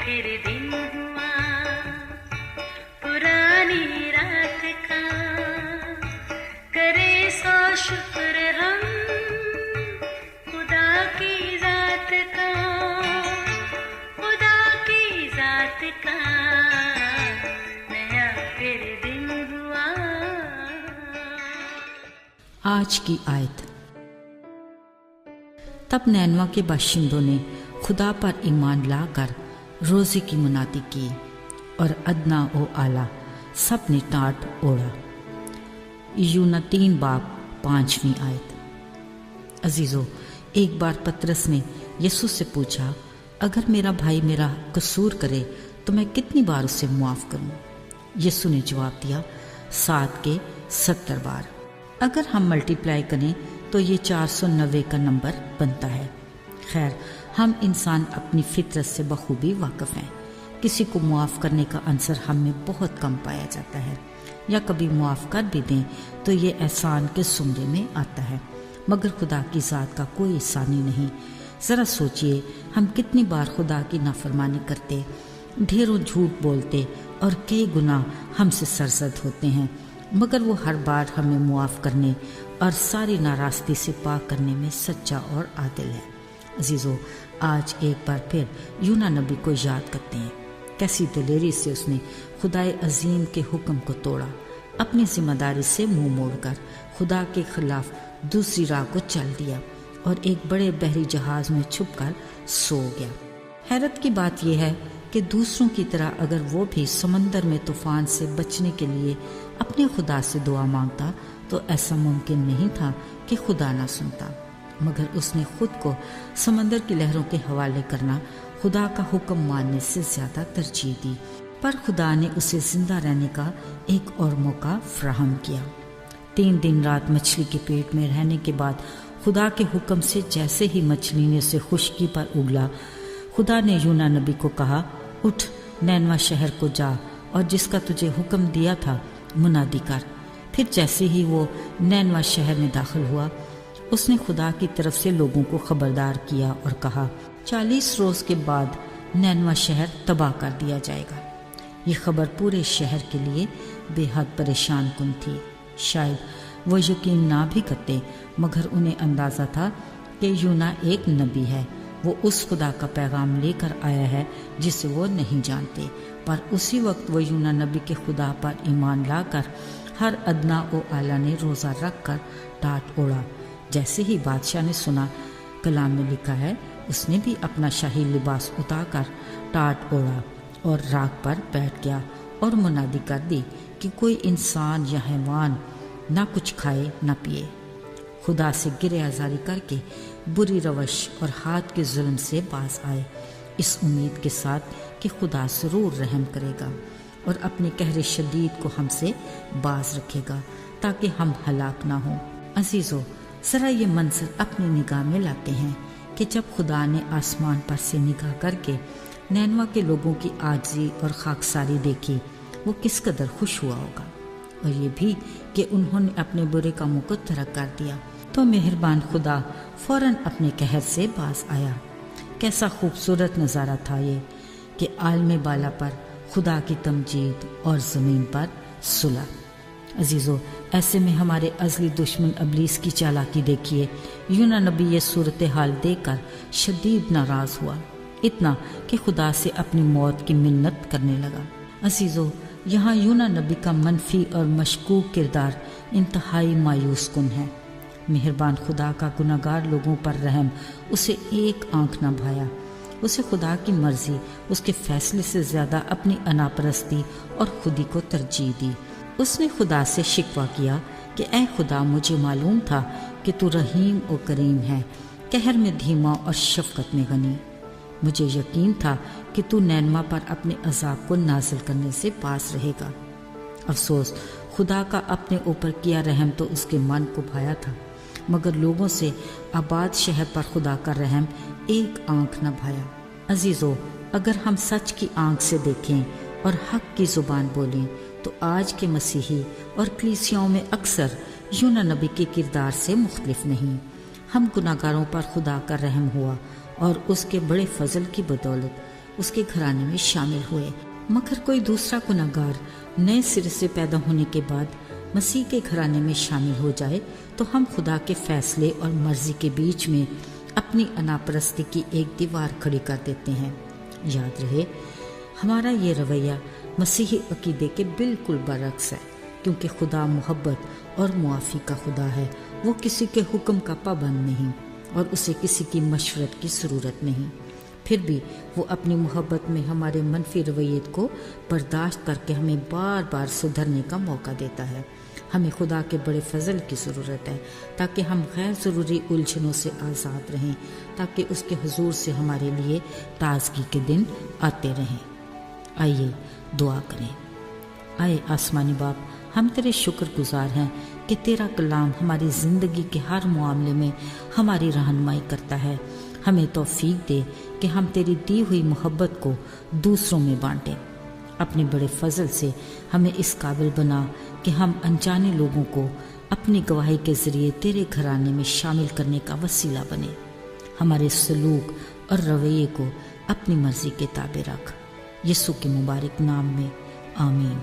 फिर दिन हुआ पुरानी रात का, करे सो शुक्र हम खुदा की जात का, खुदा की जात का, नया फिर दिन हुआ। आज की आयत। तब नैनवा के बाशिंदों ने खुदा पर ईमान लाकर रोज़े की मुनादी की और अदना व आला सब ने टाट ओढ़ा। यूना 3:5 आयत। अजीज़ों, एक बार पतरस ने यीशु से पूछा, अगर मेरा भाई मेरा कसूर करे तो मैं कितनी बार उसे मुआफ़ करूं? यीशु ने जवाब दिया, 7 के 70 बार। अगर हम मल्टीप्लाई करें तो ये 490 का नंबर बनता है। खैर, हम इंसान अपनी फितरत से बखूबी वाकिफ़ हैं। किसी को मुआफ़ करने का अंसर हम में बहुत कम पाया जाता है, या कभी मुआफ़ कर भी दें तो ये एहसान के ज़ुमरे में आता है, मगर खुदा की ज़ात का कोई एहसानी नहीं। ज़रा सोचिए, हम कितनी बार खुदा की नाफरमानी करते, ढेरों झूठ बोलते और कई गुनाह हमसे सरजद होते हैं, मगर वो हर बार हमें मुआफ़ करने और सारी नाराज़गी से पाक करने में सच्चा और आदिल है। अजीज़ों, आज एक बार फिर यूना नबी को याद करते हैं। कैसी दिलेरी से उसने खुदाए अजीम के हुक्म को तोड़ा, अपनी जिम्मेदारी से मुंह मोड़कर खुदा के खिलाफ दूसरी राह को चल दिया और एक बड़े बहरी जहाज में छुपकर सो गया। हैरत की बात यह है कि दूसरों की तरह अगर वो भी समंदर में तूफान से बचने के लिए अपने खुदा से दुआ मांगता तो ऐसा मुमकिन नहीं था कि खुदा ना सुनता, मगर उसने खुद को समंदर की लहरों के हवाले करना खुदा का हुक्म मानने से ज्यादा तरजीह दी। पर खुदा ने उसे जिंदा रहने का एक और मौका फराहम किया। 3 दिन रात मछली के पेट में रहने के बाद खुदा के हुक्म से जैसे ही मछली ने उसे खुश्की पर उगला, खुदा ने यूना नबी को कहा, उठ नैनवा शहर को जा और जिसका तुझे हुक्म दिया था मुनादी कर। फिर जैसे ही वो नैनवा शहर में दाखिल हुआ, उसने खुदा की तरफ से लोगों को खबरदार किया और कहा, 40 रोज़ के बाद नैनवा शहर तबाह कर दिया जाएगा। ये खबर पूरे शहर के लिए बेहद परेशान कुन थी। शायद वो यकीन ना भी करते, मगर उन्हें अंदाज़ा था कि यूना एक नबी है। वो उस खुदा का पैगाम लेकर आया है जिसे वो नहीं जानते। पर उसी वक्त वो यूना नबी के खुदा पर ईमान लाकर हर अदना व आला ने रोज़ा रख कर टाट ओढ़ा। जैसे ही बादशाह ने सुना, कलाम में लिखा है, उसने भी अपना शाही लिबास उतार कर टाट ओढ़ा और राख पर बैठ गया और मुनादी कर दी कि कोई इंसान या हैवान ना कुछ खाए ना पिए। खुदा से गिरे आज़ारी करके बुरी रवश और हाथ के जुल्म से बाज आए, इस उम्मीद के साथ कि खुदा ज़रूर रहम करेगा और अपने कहरे शदीद को हमसे बाज रखेगा ताकि हम हलाक ना हों। अजीज़ों, ज़रा ये मंजर अपनी निगाह में लाते हैं कि जब खुदा ने आसमान पर से निगाह करके नैनवा के लोगों की आजिज़ी और खाकसारी देखी, वो किस कदर खुश हुआ होगा, और ये भी कि उन्होंने अपने बुरे कामों को तर्क कर दिया। तो मेहरबान खुदा फौरन अपने कहर से बाज आया। कैसा खूबसूरत नज़ारा था ये कि आलमे बाला पर खुदा की तमजीद और ज़मीन पर सुलह। अजीज़ों, ऐसे में हमारे अज़ली दुश्मन इब्लीस की चालाकी देखिए। यूना नबी ये सूरत हाल देखकर शदीद नाराज़ हुआ, इतना कि खुदा से अपनी मौत की मिन्नत करने लगा। अजीज़ों, यहाँ यूना नबी का मनफी और मशकूक किरदार इंतहाई मायूस कुन है। मेहरबान खुदा का गुनाहगार लोगों पर रहम उसे एक आंख न भाया। उसे खुदा की मर्जी, उसके फैसले से ज़्यादा अपनी अनापरस्ती और खुदी को तरजीह दी। उसने खुदा से शिकवा किया कि ऐ खुदा, मुझे मालूम था कि तू रहीम और करीम है, कहर में धीमा और शफकत में गनी। मुझे यकीन था कि तू नैनवा पर अपने अजाब को नाजिल करने से पास रहेगा। अफसोस, खुदा का अपने ऊपर किया रहम तो उसके मन को भाया था, मगर लोगों से आबाद शहर पर खुदा का रहम एक आंख न भाया। अजीज़ों, अगर हम सच की आंख से देखें और हक की ज़ुबान बोलें तो आज के मसीही और कलीसियाओं में अक्सर यूना नबी के किरदार से मुख्तलिफ नहीं। हम गुनाहगारों पर खुदा का रहम हुआ और उसके बड़े फजल की बदौलत اس کے گھرانے میں شامل ہوئے، مگر کوئی دوسرا گنہگار نئے سرے سے پیدا ہونے کے بعد مسیح کے گھرانے میں شامل ہو جائے تو ہم خدا کے فیصلے اور مرضی کے بیچ میں اپنی انا پرستی کی ایک دیوار کھڑی کر دیتے ہیں۔ یاد رہے، ہمارا یہ رویہ مسیحی عقیدے کے بالکل برعکس ہے، کیونکہ خدا محبت اور معافی کا خدا ہے۔ وہ کسی کے حکم کا پابند نہیں اور اسے کسی کی مشورت کی ضرورت نہیں، پھر بھی وہ اپنی محبت میں ہمارے منفی رویت کو برداشت کر کے ہمیں بار بار سدھرنے کا موقع دیتا ہے۔ ہمیں خدا کے بڑے فضل کی ضرورت ہے تاکہ ہم غیر ضروری الجھنوں سے آزاد رہیں، تاکہ اس کے حضور سے ہمارے لیے تازگی کے دن آتے رہیں۔ آئیے دعا کریں۔ آئے آسمانی باپ، ہم تیرے شکر گزار ہیں کہ تیرا کلام ہماری زندگی کے ہر معاملے میں ہماری رہنمائی کرتا ہے۔ ہمیں توفیق دے کہ ہم تیری دی ہوئی محبت کو دوسروں میں بانٹیں۔ اپنے بڑے فضل سے ہمیں اس قابل بنا کہ ہم انجانے لوگوں کو اپنی گواہی کے ذریعے تیرے گھرانے میں شامل کرنے کا وسیلہ بنے۔ ہمارے سلوک اور رویے کو اپنی مرضی کے تابع رکھ، یسوع کے مبارک نام میں، آمین۔